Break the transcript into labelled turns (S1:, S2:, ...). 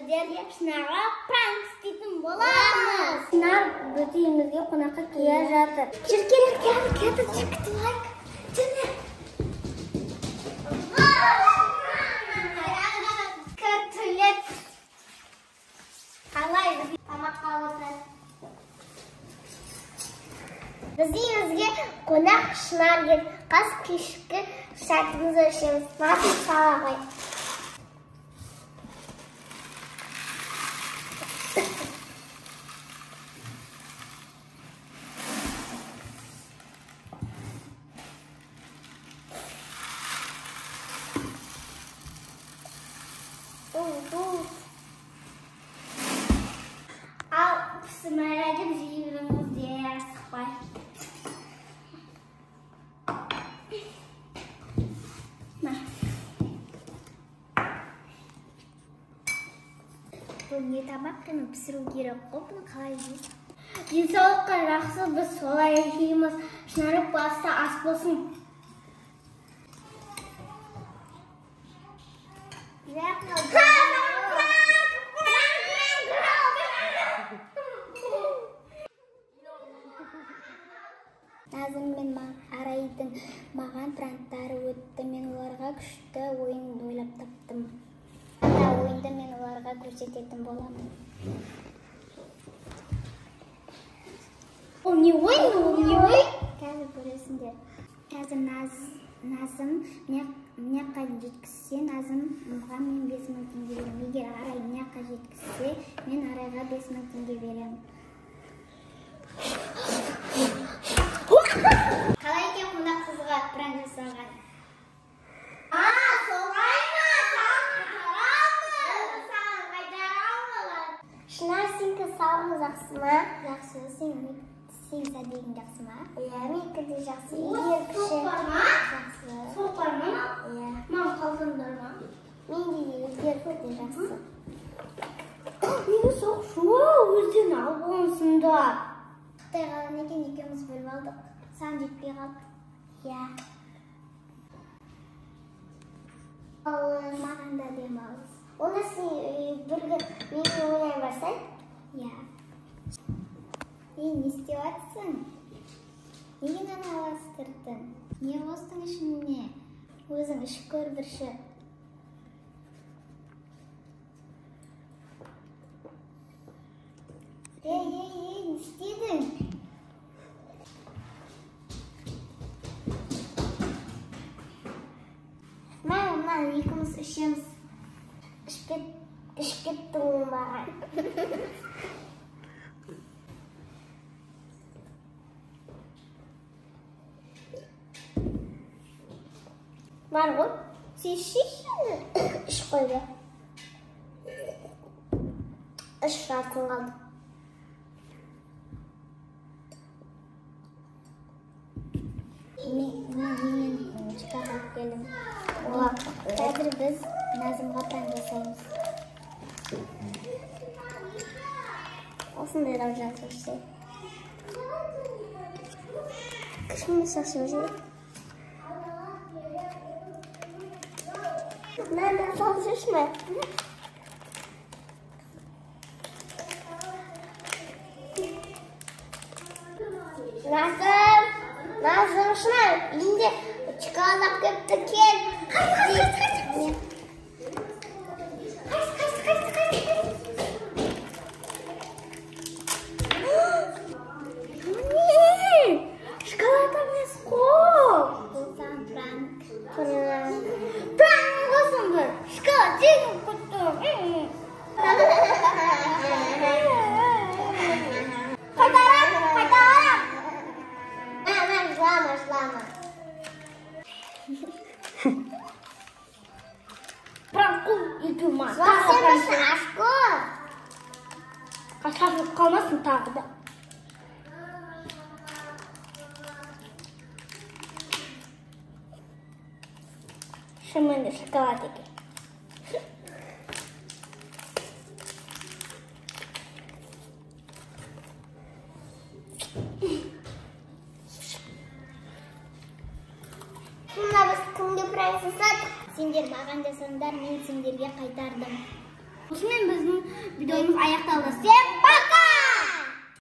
S1: сіздерге Шынарға пранк істейтін боламыз. Шынар біздің үйімізге қонаққа келе жатыр. Келді, жігіттілік. Жүне. Көтілет. Қалай тамаққа отырады. Біздің үйімізге қонақ Шынар келді. Қаз кешкі шатымызды ішеміз. Насын сала қой. Ал пісімәләдіп жейіріңіз де асықпай. Бұл не тамақ қыны пісіру керек қой, бұны қалай жейсің? Денсаулыққа жақсы, біз солай жейміз. Шынарып баста ас болсын. Назым мен Арайдың маған пранктары өтті. Мен оларға күшті ойын ойлап таптым. Ойынды мен оларға көрсететін боламын. Ол не ойын? Қазір көресіңдер. Қазір Назым мияққа жеткізсе, Назым мұға мен 5000 теңге берем. Егер Арай мияққа жеткізсе, мен Арайға 5000 теңге берем. Қалай екен мұнда қызға пранк жасаған? Солай ма? Шынар, сенкі сауын жақсы ма? Жақсы, сен сәбегін жақсы ма? Менікі де жақсы. Соқ бар ма? Жақсы. Соқ бар ма? Мам қалдыңдар ма? Мен де егеркі де жақсы. Неге соқ шуа өзден ал болысында? Қытай қалан екен екеуміз бөліп алдық. Сан жетпей қалды. Ал маған да демалыс. Оны сен бірге менің ойнай барсай? Не істеп атсың? Неге наны аластырдың? Не қостың ішіне? Өзің ішіп көр бірші. Не істедің? Маған екіміз ішеміз. Ішіп кеттің маған. Бар ғой? Сен ішесің? Ішіп қойды. Ішіп жатың қалды. Мен шығарып келдім. Қазір біз Назымға пранк жасаймыз. Осындай дау жасыршы. Кішімді шақшы өзіңді. Мама, салшыш ма? Назым, Шынар, үйінде чоколад көпті кел. Қайсы. Шоколад емес қой. Бұл саған пранк. Пранк болсын бір. Шоколад жейін күтті. Қайтарам. Жылама. Пранк ету ма? Жыласың ашқы. Қашқарып қалмасын тағы да. Шынымен шоколад екен. Сендер маған жасаңдар, мен сендерге қайтардым. Осымен біздің видеомыз аяқталды. Всем пока!